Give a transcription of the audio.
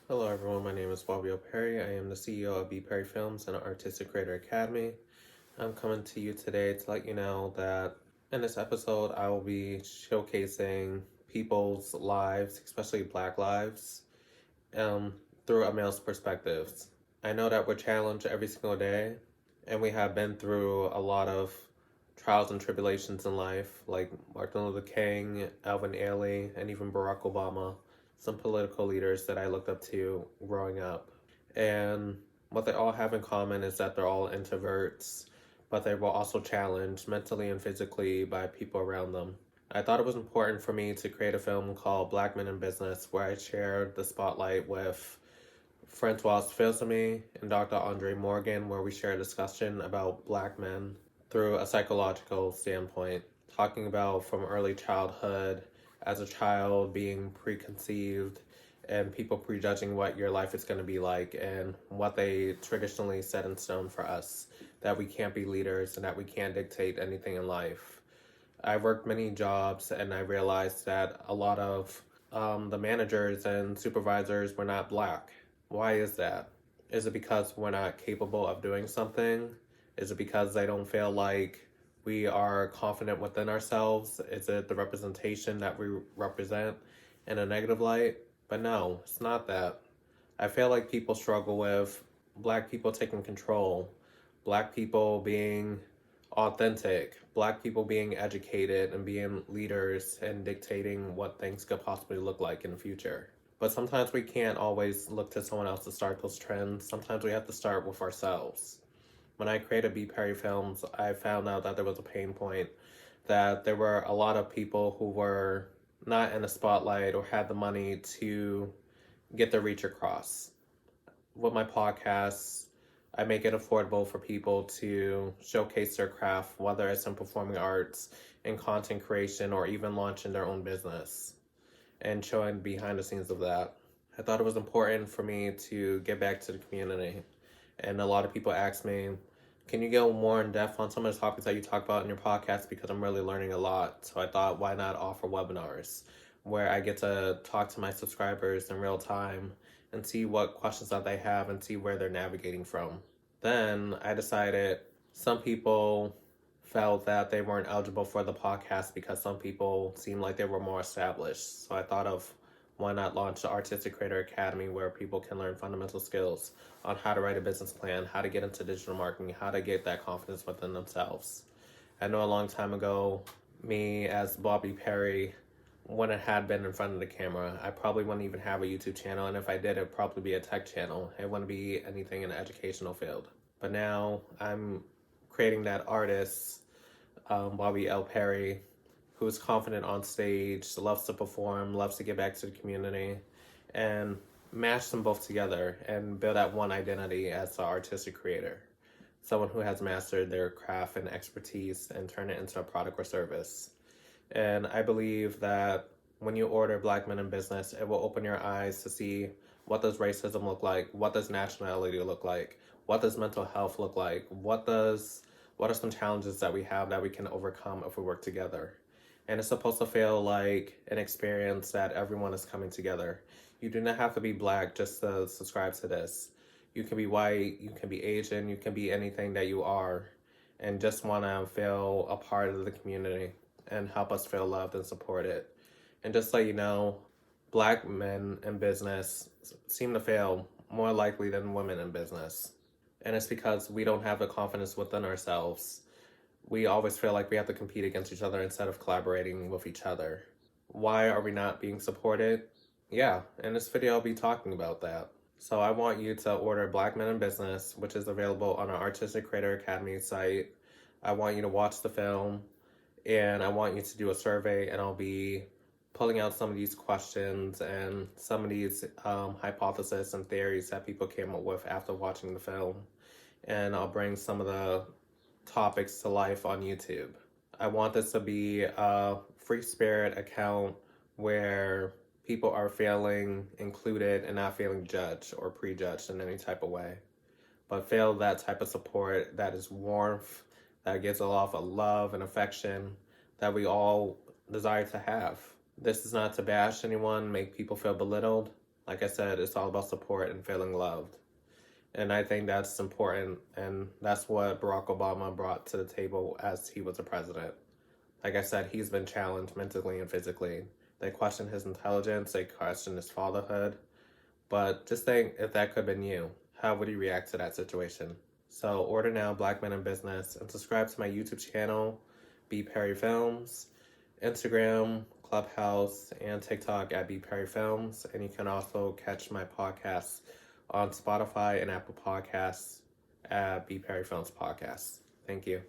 Hello everyone, my name is Perry. I am the CEO of BPerryFilms and Artistic Creator Academy. I'm coming to you today to let you know that in this episode I will be showcasing people's lives, especially Black lives, um, through a male's perspectives. I know that we're challenged every single day and we have been through a lot of trials and tribulations in life, like Martin Luther King, Alvin Ailey, and even Barack Obama, some political leaders that I looked up to growing up. And what they all have in common is that they're all introverts, but they were also challenged mentally and physically by people around them. I thought it was important for me to create a film called Black Men in Business, where I shared the spotlight with Francios Filz-Aime and Dr. Andre Morgan, where we share a discussion about Black men through a psychological standpoint, talking about from early childhood, as a child being preconceived and people prejudging what your life is going to be like and what they traditionally set in stone for us, that we can't be leaders and that we can't dictate anything in life. I worked many jobs and I realized that a lot of the managers and supervisors were not Black. Why is that? Is it because we're not capable of doing something? Is it because they don't feel like we are confident within ourselves? Is it the representation that we represent in a negative light? But no, it's not that. I feel like people struggle with Black people taking control, Black people being authentic, Black people being educated and being leaders and dictating what things could possibly look like in the future. But sometimes we can't always look to someone else to start those trends. Sometimes we have to start with ourselves. When I created BPerryFilms, I found out that there was a pain point, that there were a lot of people who were not in the spotlight or had the money to get their reach across. With my podcasts, I make it affordable for people to showcase their craft, whether it's in performing arts, in content creation, or even launching their own business, and showing behind the scenes of that. I thought it was important for me to get back to the community. And a lot of people ask me, can you go more in depth on some of the topics that you talk about in your podcast? Because I'm really learning a lot. So I thought, why not offer webinars where I get to talk to my subscribers in real time and see what questions that they have and see where they're navigating from. Then I decided some people felt that they weren't eligible for the podcast because some people seemed like they were more established. So I thought of, why not launch the Artistic Creator Academy, where people can learn fundamental skills on how to write a business plan, how to get into digital marketing, how to get that confidence within themselves. I know a long time ago, me as Bobby Perry, when it had been in front of the camera, I probably wouldn't even have a YouTube channel, and if I did, it'd probably be a tech channel. It wouldn't be anything in the educational field. But now I'm creating that artist, Bobby L. Perry, who's confident on stage, loves to perform, loves to get back to the community, and mash them both together and build that one identity as an artistic creator. Someone who has mastered their craft and expertise and turn it into a product or service. And I believe that when you order Black Men in Business, it will open your eyes to see, what does racism look like? What does nationality look like? What does mental health look like? What are some challenges that we have that we can overcome if we work together? And it's supposed to feel like an experience that everyone is coming together. You do not have to be Black just to subscribe to this. You can be white, you can be Asian, you can be anything that you are, and just want to feel a part of the community and help us feel loved and supported. And just so you know, Black men in business seem to fail more likely than women in business. And it's because we don't have the confidence within ourselves. We always feel like we have to compete against each other instead of collaborating with each other. Why are we not being supported? Yeah, in this video I'll be talking about that. So I want you to order Black Men in Business, which is available on our Artistic Creator Academy site. I want you to watch the film, and I want you to do a survey, and I'll be pulling out some of these questions and some of these hypotheses and theories that people came up with after watching the film. And I'll bring some of the topics to life on YouTube. I want this to be a free spirit account where people are feeling included and not feeling judged or prejudged in any type of way, but feel that type of support that is warmth, that gives off a love and affection that we all desire to have. This is not to bash anyone, make people feel belittled. Like I said, it's all about support and feeling loved. And I think that's important, and that's what Barack Obama brought to the table as he was a president. Like I said, he's been challenged mentally and physically. They question his intelligence, they question his fatherhood. But just think, if that could have been you, how would you react to that situation? So order now, Black Men in Business, and subscribe to my YouTube channel, BPerryFilms, Instagram, Clubhouse, and TikTok at BPerryFilms. And you can also catch my podcasts on Spotify and Apple Podcasts at BPerryFilms Podcasts. Thank you.